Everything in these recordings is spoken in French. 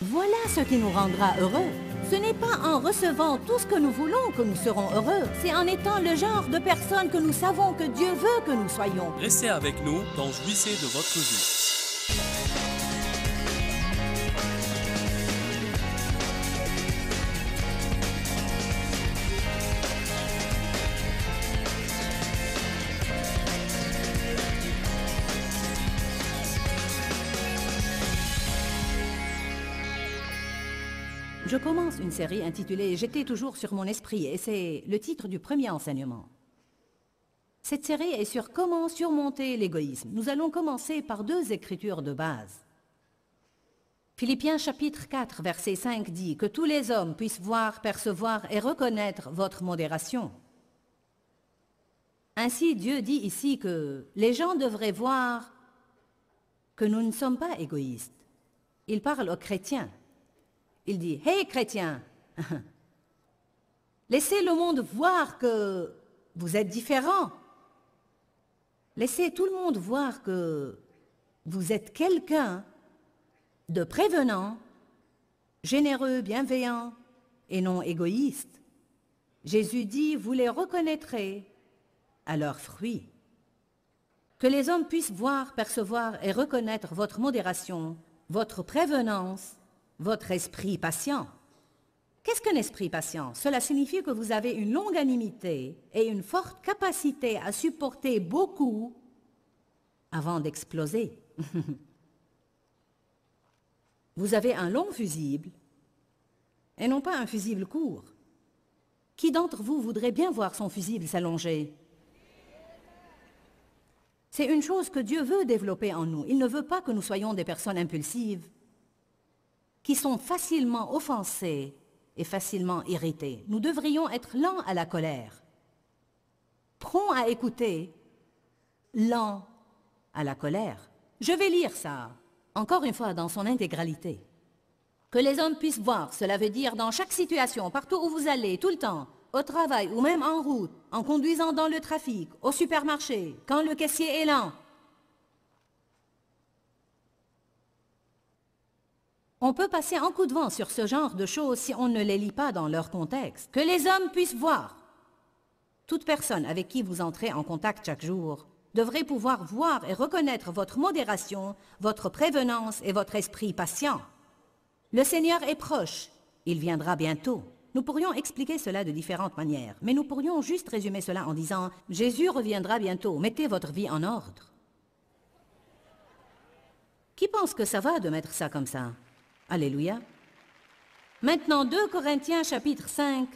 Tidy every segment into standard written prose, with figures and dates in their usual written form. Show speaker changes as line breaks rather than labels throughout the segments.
Voilà ce qui nous rendra heureux. Ce n'est pas en recevant tout ce que nous voulons que nous serons heureux. C'est en étant le genre de personne que nous savons que Dieu veut que nous soyons.
Restez avec nous dans Jouissez de votre vie.
Je commence une série intitulée « J'étais toujours sur mon esprit » et c'est le titre du premier enseignement. Cette série est sur comment surmonter l'égoïsme. Nous allons commencer par deux écritures de base. Philippiens chapitre 4, verset 5 dit « Que tous les hommes puissent voir, percevoir et reconnaître votre modération. » Ainsi, Dieu dit ici que les gens devraient voir que nous ne sommes pas égoïstes. Il parle aux chrétiens. Il dit « Hey chrétiens, laissez le monde voir que vous êtes différents. Laissez tout le monde voir que vous êtes quelqu'un de prévenant, généreux, bienveillant et non égoïste. Jésus dit « Vous les reconnaîtrez à leurs fruits. » Que les hommes puissent voir, percevoir et reconnaître votre modération, votre prévenance, votre esprit patient. Qu'est-ce qu'un esprit patient? Cela signifie que vous avez une longanimité et une forte capacité à supporter beaucoup avant d'exploser. Vous avez un long fusible et non pas un fusible court. Qui d'entre vous voudrait bien voir son fusible s'allonger? C'est une chose que Dieu veut développer en nous. Il ne veut pas que nous soyons des personnes impulsives, qui sont facilement offensés et facilement irrités. Nous devrions être lents à la colère, prompts à écouter, lents à la colère. Je vais lire ça, encore une fois, dans son intégralité. Que les hommes puissent voir, cela veut dire dans chaque situation, partout où vous allez, tout le temps, au travail ou même en route, en conduisant dans le trafic, au supermarché, quand le caissier est lent. On peut passer un coup de vent sur ce genre de choses si on ne les lit pas dans leur contexte. Que les hommes puissent voir. Toute personne avec qui vous entrez en contact chaque jour devrait pouvoir voir et reconnaître votre modération, votre prévenance et votre esprit patient. Le Seigneur est proche. Il viendra bientôt. Nous pourrions expliquer cela de différentes manières, mais nous pourrions juste résumer cela en disant « Jésus reviendra bientôt. Mettez votre vie en ordre. » Qui pense que ça va de mettre ça comme ça? Alléluia. Maintenant, 2 Corinthiens chapitre 5.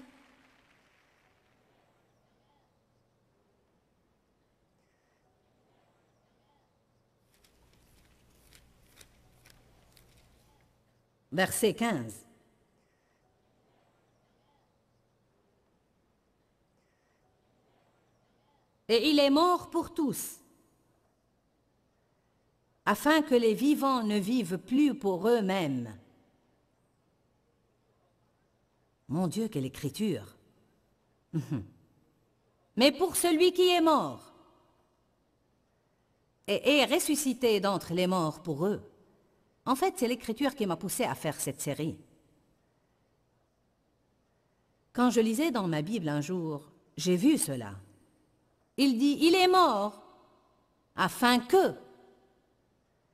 Verset 15. Et il est mort pour tous, afin que les vivants ne vivent plus pour eux-mêmes. Mon Dieu, quelle écriture! Mais pour celui qui est mort et est ressuscité d'entre les morts pour eux. En fait, c'est l'écriture qui m'a poussé à faire cette série. Quand je lisais dans ma Bible un jour, j'ai vu cela. Il dit, il est mort afin que...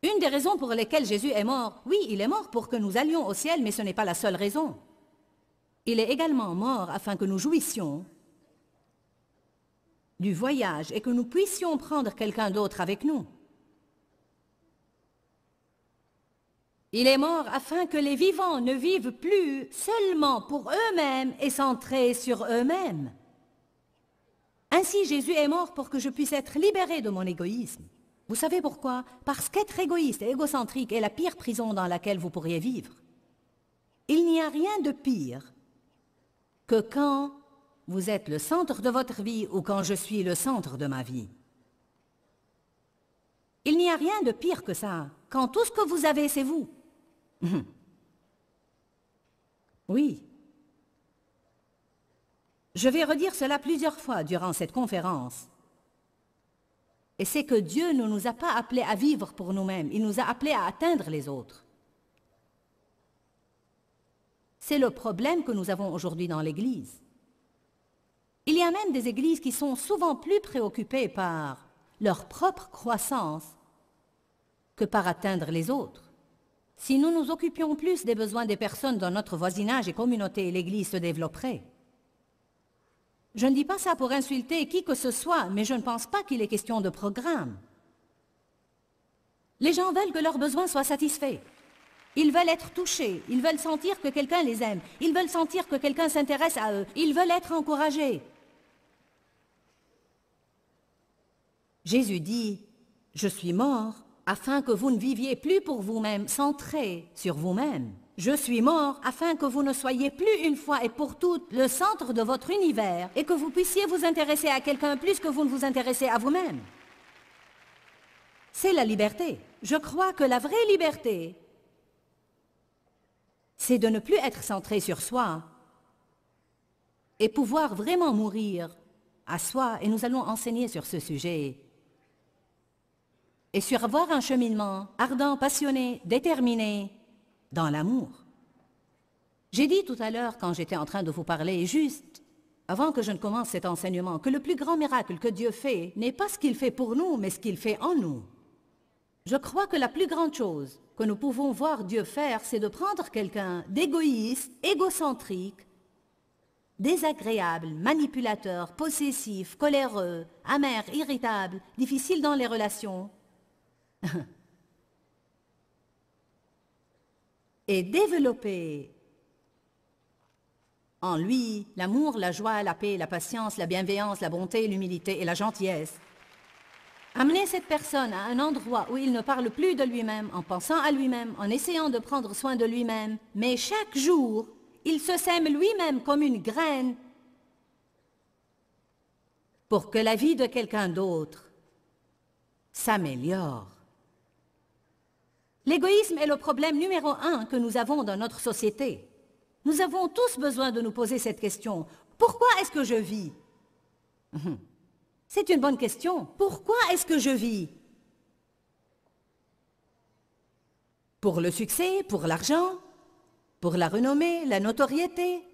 Une des raisons pour lesquelles Jésus est mort, oui, il est mort pour que nous allions au ciel, mais ce n'est pas la seule raison. Il est également mort afin que nous jouissions du voyage et que nous puissions prendre quelqu'un d'autre avec nous. Il est mort afin que les vivants ne vivent plus seulement pour eux-mêmes et centrés sur eux-mêmes. Ainsi, Jésus est mort pour que je puisse être libéré de mon égoïsme. Vous savez pourquoi? Parce qu'être égoïste et égocentrique est la pire prison dans laquelle vous pourriez vivre. Il n'y a rien de pire que quand vous êtes le centre de votre vie ou quand je suis le centre de ma vie. Il n'y a rien de pire que ça, quand tout ce que vous avez, c'est vous. Oui. Je vais redire cela plusieurs fois durant cette conférence. Et c'est que Dieu ne nous a pas appelés à vivre pour nous-mêmes, il nous a appelés à atteindre les autres. C'est le problème que nous avons aujourd'hui dans l'Église. Il y a même des églises qui sont souvent plus préoccupées par leur propre croissance que par atteindre les autres. Si nous nous occupions plus des besoins des personnes dans notre voisinage et communauté, l'Église se développerait. Je ne dis pas ça pour insulter qui que ce soit, mais je ne pense pas qu'il est question de programme. Les gens veulent que leurs besoins soient satisfaits. Ils veulent être touchés, ils veulent sentir que quelqu'un les aime, ils veulent sentir que quelqu'un s'intéresse à eux, ils veulent être encouragés. Jésus dit, « Je suis mort afin que vous ne viviez plus pour vous-même, centrés sur vous-même. Je suis mort afin que vous ne soyez plus une fois et pour toutes le centre de votre univers et que vous puissiez vous intéresser à quelqu'un plus que vous ne vous intéressez à vous-même. » C'est la liberté. Je crois que la vraie liberté, c'est de ne plus être centré sur soi et pouvoir vraiment mourir à soi. Et nous allons enseigner sur ce sujet. Et sur avoir un cheminement ardent, passionné, déterminé, dans l'amour. J'ai dit tout à l'heure, quand j'étais en train de vous parler, juste avant que je ne commence cet enseignement, que le plus grand miracle que Dieu fait n'est pas ce qu'il fait pour nous, mais ce qu'il fait en nous. Je crois que la plus grande chose que nous pouvons voir Dieu faire, c'est de prendre quelqu'un d'égoïste, égocentrique, désagréable, manipulateur, possessif, coléreux, amer, irritable, difficile dans les relations, et développer en lui l'amour, la joie, la paix, la patience, la bienveillance, la bonté, l'humilité et la gentillesse. Amener cette personne à un endroit où il ne parle plus de lui-même, en pensant à lui-même, en essayant de prendre soin de lui-même, mais chaque jour, il se sème lui-même comme une graine pour que la vie de quelqu'un d'autre s'améliore. L'égoïsme est le problème numéro 1 que nous avons dans notre société. Nous avons tous besoin de nous poser cette question. Pourquoi est-ce que je vis? C'est une bonne question. Pourquoi est-ce que je vis? Pour le succès, pour l'argent, pour la renommée, la notoriété,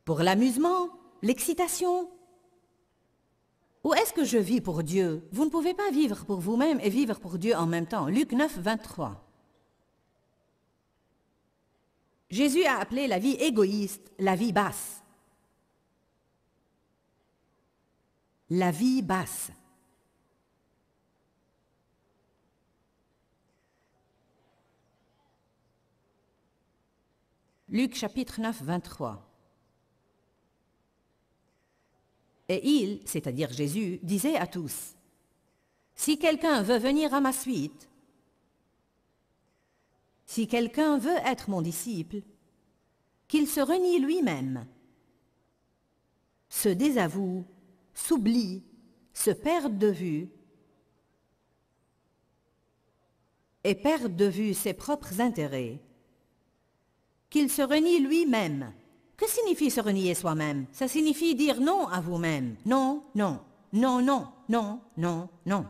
pour l'amusement, l'excitation? Ou est-ce que je vis pour Dieu? Vous ne pouvez pas vivre pour vous-même et vivre pour Dieu en même temps. Luc 9, 23. Jésus a appelé la vie égoïste la vie basse. La vie basse. Luc chapitre 9, 23. Et il, c'est-à-dire Jésus, disait à tous, « Si quelqu'un veut venir à ma suite, si quelqu'un veut être mon disciple, qu'il se renie lui-même, se désavoue, s'oublie, se perde de vue et perde de vue ses propres intérêts, qu'il se renie lui-même. » Que signifie se renier soi-même? Ça signifie dire non à vous-même. Non, non, non, non, non, non, non.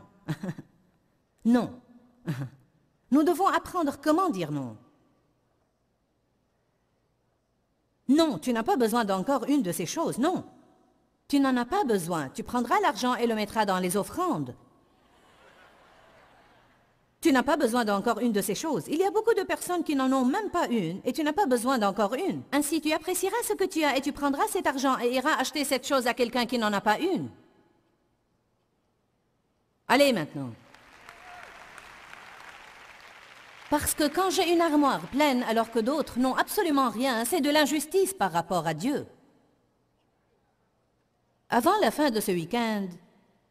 Non. Nous devons apprendre comment dire non. Non, tu n'as pas besoin d'encore une de ces choses, non. Tu n'en as pas besoin. Tu prendras l'argent et le mettras dans les offrandes. Tu n'as pas besoin d'encore une de ces choses. Il y a beaucoup de personnes qui n'en ont même pas une et tu n'as pas besoin d'encore une. Ainsi, tu apprécieras ce que tu as et tu prendras cet argent et iras acheter cette chose à quelqu'un qui n'en a pas une. Allez maintenant. Parce que quand j'ai une armoire pleine alors que d'autres n'ont absolument rien, c'est de l'injustice par rapport à Dieu. Avant la fin de ce week-end,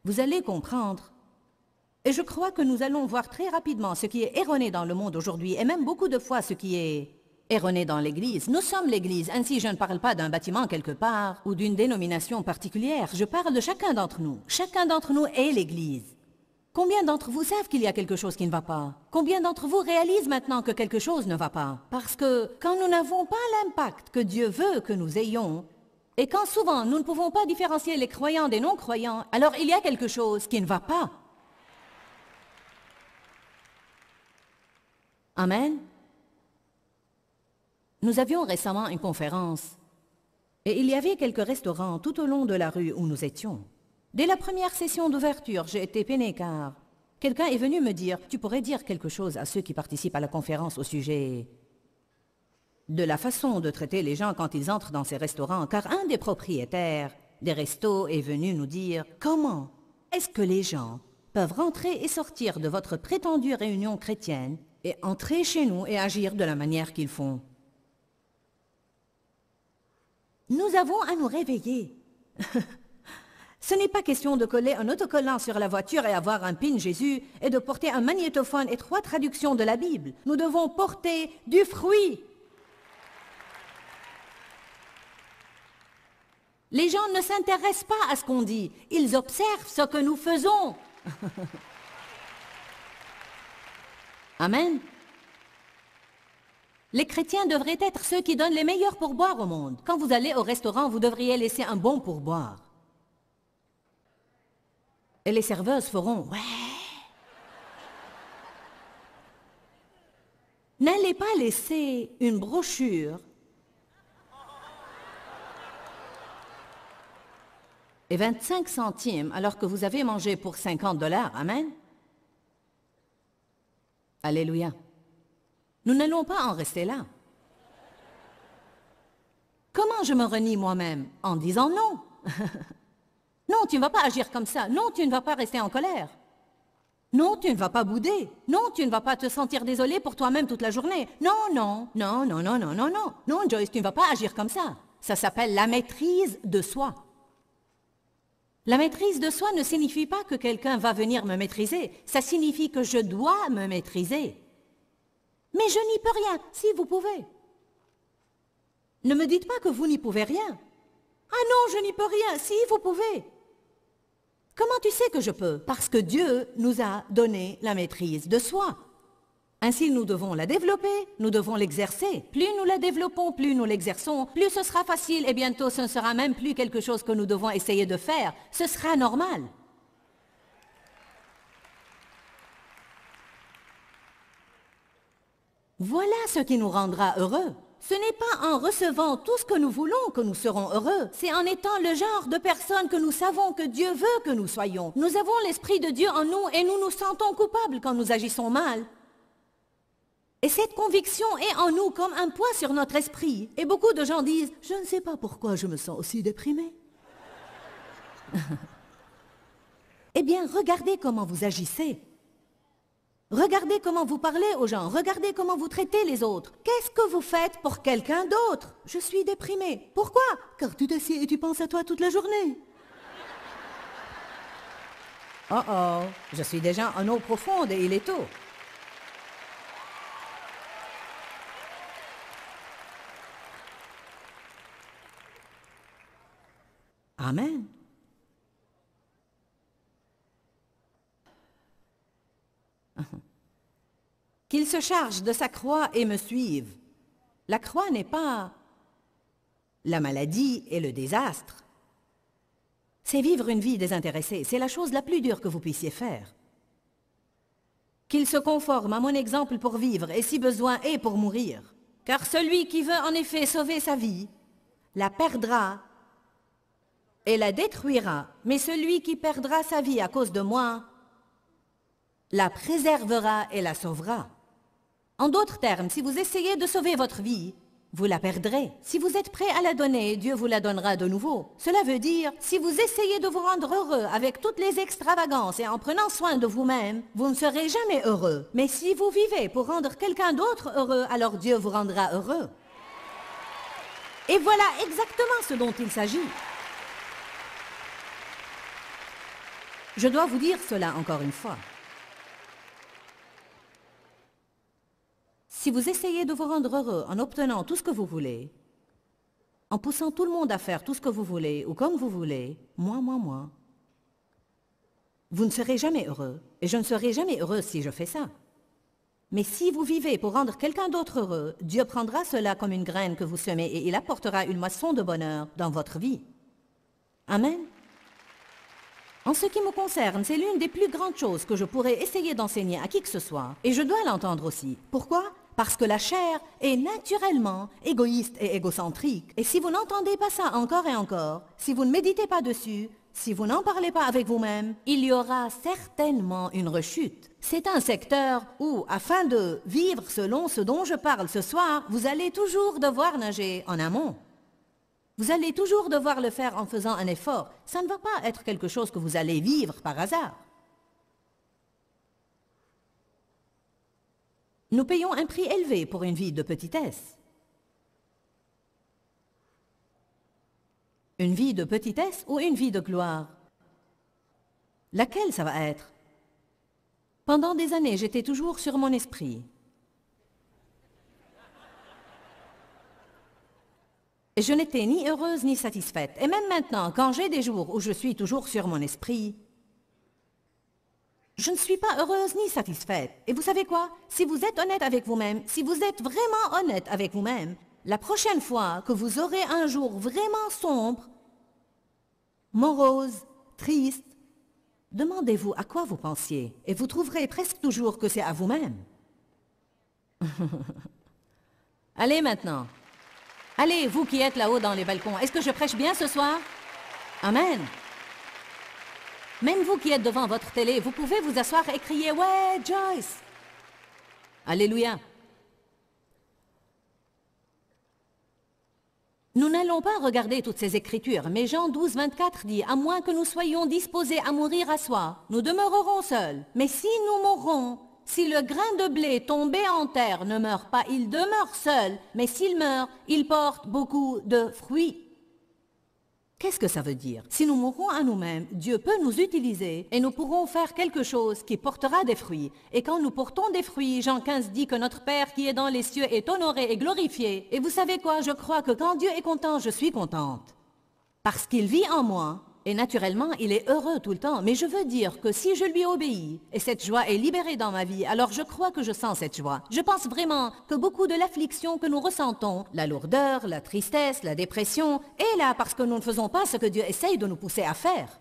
vous allez comprendre. Et je crois que nous allons voir très rapidement ce qui est erroné dans le monde aujourd'hui, et même beaucoup de fois ce qui est erroné dans l'Église. Nous sommes l'Église, ainsi je ne parle pas d'un bâtiment quelque part ou d'une dénomination particulière, je parle de chacun d'entre nous. Chacun d'entre nous est l'Église. Combien d'entre vous savent qu'il y a quelque chose qui ne va pas? Combien d'entre vous réalisent maintenant que quelque chose ne va pas? Parce que quand nous n'avons pas l'impact que Dieu veut que nous ayons, et quand souvent nous ne pouvons pas différencier les croyants des non-croyants, alors il y a quelque chose qui ne va pas. Amen. Nous avions récemment une conférence et il y avait quelques restaurants tout au long de la rue où nous étions. Dès la première session d'ouverture, j'ai été peinée car quelqu'un est venu me dire « Tu pourrais dire quelque chose à ceux qui participent à la conférence au sujet de la façon de traiter les gens quand ils entrent dans ces restaurants, car un des propriétaires des restos est venu nous dire « Comment est-ce que les gens peuvent rentrer et sortir de votre prétendue réunion chrétienne et entrer chez nous et agir de la manière qu'ils font ?» Nous avons à nous réveiller. Ce n'est pas question de coller un autocollant sur la voiture et avoir un pin Jésus et de porter un magnétophone et 3 traductions de la Bible. Nous devons porter du fruit. Les gens ne s'intéressent pas à ce qu'on dit, ils observent ce que nous faisons. Amen. Les chrétiens devraient être ceux qui donnent les meilleurs pourboires au monde. Quand vous allez au restaurant, vous devriez laisser un bon pourboire. Et les serveuses feront « Ouais ». N'allez pas laisser une brochure et 25 centimes alors que vous avez mangé pour 50 $. Amen. Alléluia. Nous n'allons pas en rester là. Comment je me renie moi-même? En disant non. Non, tu ne vas pas agir comme ça. Non, tu ne vas pas rester en colère. Non, tu ne vas pas bouder. Non, tu ne vas pas te sentir désolé pour toi-même toute la journée. Non, non, non, non, non, non, non, non. Non, Joyce, tu ne vas pas agir comme ça. Ça s'appelle la maîtrise de soi. La maîtrise de soi ne signifie pas que quelqu'un va venir me maîtriser. Ça signifie que je dois me maîtriser. Mais je n'y peux rien, si vous pouvez. Ne me dites pas que vous n'y pouvez rien. Ah non, je n'y peux rien, si vous pouvez. Comment tu sais que je peux? Parce que Dieu nous a donné la maîtrise de soi. Ainsi, nous devons la développer, nous devons l'exercer. Plus nous la développons, plus nous l'exerçons, plus ce sera facile et bientôt ce ne sera même plus quelque chose que nous devons essayer de faire. Ce sera normal. Voilà ce qui nous rendra heureux. Ce n'est pas en recevant tout ce que nous voulons que nous serons heureux. C'est en étant le genre de personne que nous savons que Dieu veut que nous soyons. Nous avons l'Esprit de Dieu en nous et nous nous sentons coupables quand nous agissons mal. Et cette conviction est en nous comme un poids sur notre esprit. Et beaucoup de gens disent « Je ne sais pas pourquoi je me sens aussi déprimé. » Eh bien, regardez comment vous agissez. Regardez comment vous parlez aux gens. Regardez comment vous traitez les autres. Qu'est-ce que vous faites pour quelqu'un d'autre? Je suis déprimé. Pourquoi? Car tu t'assieds et tu penses à toi toute la journée. Oh oh, je suis déjà en eau profonde et il est tôt. Amen. Qu'il se charge de sa croix et me suive. La croix n'est pas la maladie et le désastre. C'est vivre une vie désintéressée. C'est la chose la plus dure que vous puissiez faire. Qu'il se conforme à mon exemple pour vivre et si besoin est pour mourir. Car celui qui veut en effet sauver sa vie, la perdra et la détruira. Mais celui qui perdra sa vie à cause de moi, la préservera et la sauvera. En d'autres termes, si vous essayez de sauver votre vie, vous la perdrez. Si vous êtes prêt à la donner, Dieu vous la donnera de nouveau. Cela veut dire, si vous essayez de vous rendre heureux avec toutes les extravagances et en prenant soin de vous-même, vous ne serez jamais heureux. Mais si vous vivez pour rendre quelqu'un d'autre heureux, alors Dieu vous rendra heureux. Et voilà exactement ce dont il s'agit. Je dois vous dire cela encore une fois. Si vous essayez de vous rendre heureux en obtenant tout ce que vous voulez, en poussant tout le monde à faire tout ce que vous voulez ou comme vous voulez, moi, vous ne serez jamais heureux. Et je ne serai jamais heureuse si je fais ça. Mais si vous vivez pour rendre quelqu'un d'autre heureux, Dieu prendra cela comme une graine que vous semez et il apportera une moisson de bonheur dans votre vie. Amen. En ce qui me concerne, c'est l'une des plus grandes choses que je pourrais essayer d'enseigner à qui que ce soit. Et je dois l'entendre aussi. Pourquoi? Parce que la chair est naturellement égoïste et égocentrique. Et si vous n'entendez pas ça encore et encore, si vous ne méditez pas dessus, si vous n'en parlez pas avec vous-même, il y aura certainement une rechute. C'est un secteur où, afin de vivre selon ce dont je parle ce soir, vous allez toujours devoir nager en amont. Vous allez toujours devoir le faire en faisant un effort. Ça ne va pas être quelque chose que vous allez vivre par hasard. Nous payons un prix élevé pour une vie de petitesse. Une vie de petitesse ou une vie de gloire? Laquelle ça va être? Pendant des années, j'étais toujours sur mon esprit. Et je n'étais ni heureuse ni satisfaite. Et même maintenant, quand j'ai des jours où je suis toujours sur mon esprit, je ne suis pas heureuse ni satisfaite. Et vous savez quoi? Si vous êtes honnête avec vous-même, si vous êtes vraiment honnête avec vous-même, la prochaine fois que vous aurez un jour vraiment sombre, morose, triste, demandez-vous à quoi vous pensiez. Et vous trouverez presque toujours que c'est à vous-même. Allez maintenant. Allez, vous qui êtes là-haut dans les balcons, est-ce que je prêche bien ce soir? Amen. Même vous qui êtes devant votre télé, vous pouvez vous asseoir et crier « Ouais, Joyce !» Alléluia. Nous n'allons pas regarder toutes ces écritures, mais Jean 12, 24 dit « À moins que nous soyons disposés à mourir à soi, nous demeurerons seuls. Mais si nous mourrons, si le grain de blé tombé en terre ne meurt pas, il demeure seul, mais s'il meurt, il porte beaucoup de fruits. » Qu'est-ce que ça veut dire? Si nous mourons à nous-mêmes, Dieu peut nous utiliser et nous pourrons faire quelque chose qui portera des fruits. Et quand nous portons des fruits, Jean 15 dit que notre Père qui est dans les cieux est honoré et glorifié. Et vous savez quoi? Je crois que quand Dieu est content, je suis contente. Parce qu'il vit en moi. Et naturellement, il est heureux tout le temps. Mais je veux dire que si je lui obéis, et cette joie est libérée dans ma vie, alors je crois que je sens cette joie. Je pense vraiment que beaucoup de l'affliction que nous ressentons, la lourdeur, la tristesse, la dépression, est là parce que nous ne faisons pas ce que Dieu essaye de nous pousser à faire.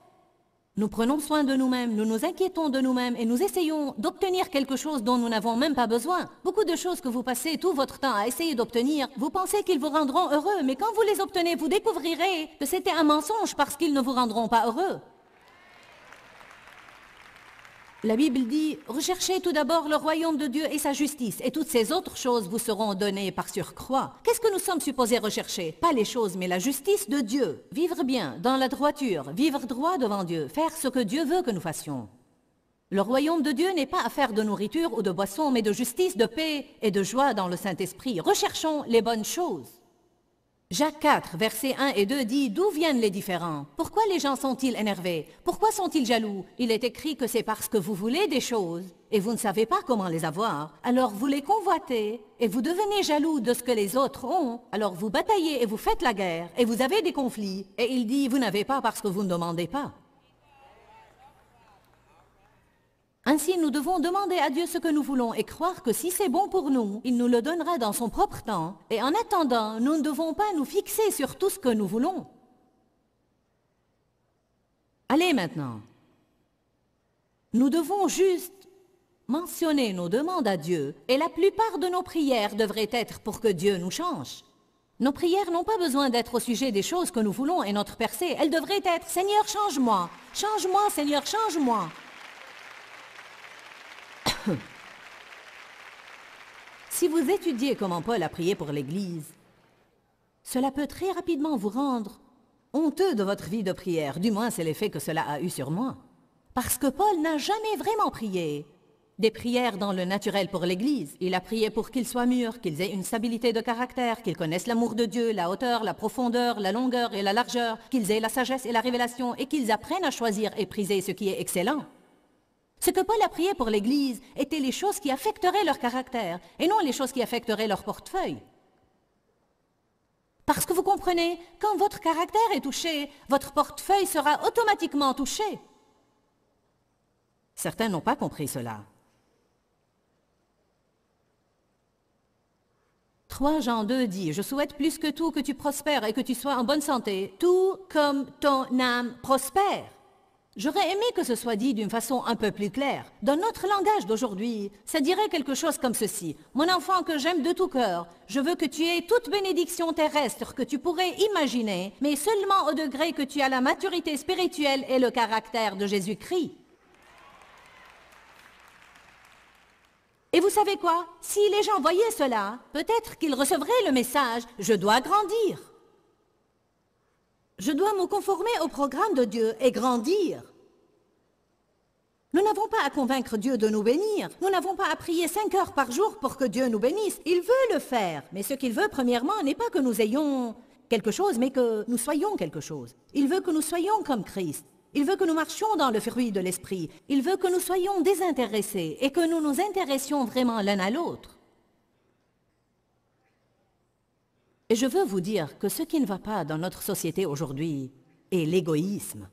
Nous prenons soin de nous-mêmes, nous nous inquiétons de nous-mêmes et nous essayons d'obtenir quelque chose dont nous n'avons même pas besoin. Beaucoup de choses que vous passez tout votre temps à essayer d'obtenir, vous pensez qu'ils vous rendront heureux, mais quand vous les obtenez, vous découvrirez que c'était un mensonge parce qu'ils ne vous rendront pas heureux. La Bible dit, recherchez tout d'abord le royaume de Dieu et sa justice, et toutes ces autres choses vous seront données par surcroît. Qu'est-ce que nous sommes supposés rechercher? Pas les choses, mais la justice de Dieu. Vivre bien, dans la droiture, vivre droit devant Dieu, faire ce que Dieu veut que nous fassions. Le royaume de Dieu n'est pas affaire de nourriture ou de boisson, mais de justice, de paix et de joie dans le Saint-Esprit. Recherchons les bonnes choses. Jacques 4, versets 1 et 2 dit « D'où viennent les différends? Pourquoi les gens sont-ils énervés? Pourquoi sont-ils jaloux? Il est écrit que c'est parce que vous voulez des choses et vous ne savez pas comment les avoir. Alors vous les convoitez et vous devenez jaloux de ce que les autres ont. Alors vous bataillez et vous faites la guerre et vous avez des conflits. Et il dit « Vous n'avez pas parce que vous ne demandez pas. » Ainsi, nous devons demander à Dieu ce que nous voulons et croire que si c'est bon pour nous, il nous le donnera dans son propre temps. Et en attendant, nous ne devons pas nous fixer sur tout ce que nous voulons. Allez maintenant. Nous devons juste mentionner nos demandes à Dieu et la plupart de nos prières devraient être pour que Dieu nous change. Nos prières n'ont pas besoin d'être au sujet des choses que nous voulons et notre percée. Elles devraient être « Seigneur, change-moi. Change-moi, Seigneur, change-moi. » Si vous étudiez comment Paul a prié pour l'Église, cela peut très rapidement vous rendre honteux de votre vie de prière. Du moins, c'est l'effet que cela a eu sur moi. Parce que Paul n'a jamais vraiment prié des prières dans le naturel pour l'Église. Il a prié pour qu'ils soient mûrs, qu'ils aient une stabilité de caractère, qu'ils connaissent l'amour de Dieu, la hauteur, la profondeur, la longueur et la largeur, qu'ils aient la sagesse et la révélation et qu'ils apprennent à choisir et priser ce qui est excellent. Ce que Paul a prié pour l'Église étaient les choses qui affecteraient leur caractère et non les choses qui affecteraient leur portefeuille. Parce que vous comprenez, quand votre caractère est touché, votre portefeuille sera automatiquement touché. Certains n'ont pas compris cela. 3 Jean 2 dit « Je souhaite plus que tout que tu prospères et que tu sois en bonne santé, tout comme ton âme prospère. » J'aurais aimé que ce soit dit d'une façon un peu plus claire. Dans notre langage d'aujourd'hui, ça dirait quelque chose comme ceci. Mon enfant que j'aime de tout cœur, je veux que tu aies toute bénédiction terrestre que tu pourrais imaginer, mais seulement au degré que tu as la maturité spirituelle et le caractère de Jésus-Christ. Et vous savez quoi? Si les gens voyaient cela, peut-être qu'ils recevraient le message « Je dois grandir ». Je dois me conformer au programme de Dieu et grandir. Nous n'avons pas à convaincre Dieu de nous bénir. Nous n'avons pas à prier 5 heures par jour pour que Dieu nous bénisse. Il veut le faire. Mais ce qu'il veut, premièrement, n'est pas que nous ayons quelque chose, mais que nous soyons quelque chose. Il veut que nous soyons comme Christ. Il veut que nous marchions dans le fruit de l'esprit. Il veut que nous soyons désintéressés et que nous nous intéressions vraiment l'un à l'autre. Et je veux vous dire que ce qui ne va pas dans notre société aujourd'hui est l'égoïsme.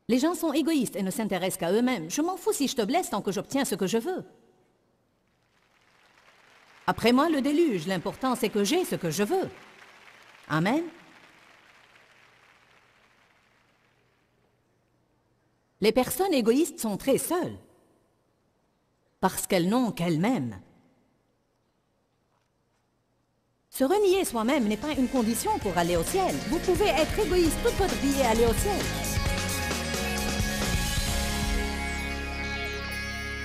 Les gens sont égoïstes et ne s'intéressent qu'à eux-mêmes. Je m'en fous si je te blesse tant que j'obtiens ce que je veux. Après moi, le déluge. L'important, c'est que j'ai ce que je veux. Amen. Les personnes égoïstes sont très seules parce qu'elles n'ont qu'elles-mêmes. Se renier soi-même n'est pas une condition pour aller au ciel. Vous pouvez être égoïste toute votre vie et aller au ciel.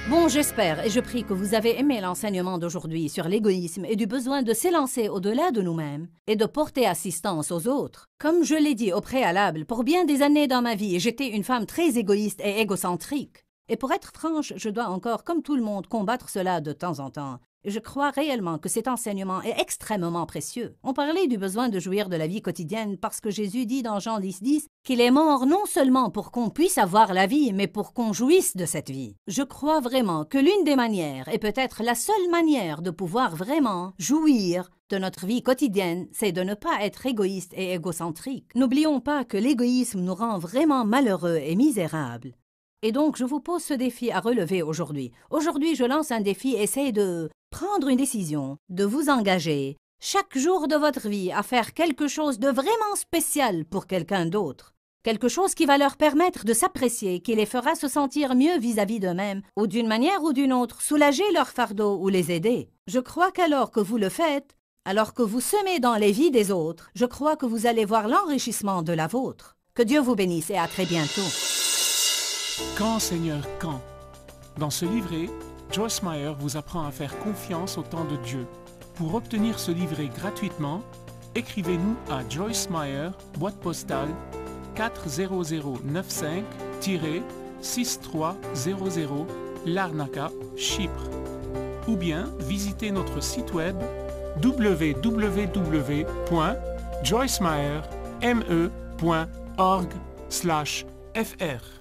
Bon, j'espère et je prie que vous avez aimé l'enseignement d'aujourd'hui sur l'égoïsme et du besoin de s'élancer au-delà de nous-mêmes et de porter assistance aux autres. Comme je l'ai dit au préalable, pour bien des années dans ma vie, j'étais une femme très égoïste et égocentrique. Et pour être franche, je dois encore, comme tout le monde, combattre cela de temps en temps. Je crois réellement que cet enseignement est extrêmement précieux. On parlait du besoin de jouir de la vie quotidienne parce que Jésus dit dans Jean 10,10 qu'il est mort non seulement pour qu'on puisse avoir la vie, mais pour qu'on jouisse de cette vie. Je crois vraiment que l'une des manières, et peut-être la seule manière de pouvoir vraiment jouir de notre vie quotidienne, c'est de ne pas être égoïste et égocentrique. N'oublions pas que l'égoïsme nous rend vraiment malheureux et misérables. Et donc, je vous pose ce défi à relever aujourd'hui. Aujourd'hui, je lance un défi, essayez de prendre une décision, de vous engager chaque jour de votre vie à faire quelque chose de vraiment spécial pour quelqu'un d'autre. Quelque chose qui va leur permettre de s'apprécier, qui les fera se sentir mieux vis-à-vis d'eux-mêmes, ou d'une manière ou d'une autre, soulager leur fardeau ou les aider. Je crois qu'alors que vous le faites, alors que vous semez dans les vies des autres, je crois que vous allez voir l'enrichissement de la vôtre. Que Dieu vous bénisse et à très bientôt.
Quand, Seigneur, quand? Dans ce livret, Joyce Meyer vous apprend à faire confiance au temps de Dieu. Pour obtenir ce livret gratuitement, écrivez-nous à Joyce Meyer, boîte postale 40095-6300, Larnaca, Chypre. Ou bien visitez notre site web www.joycemeyer.org/fr.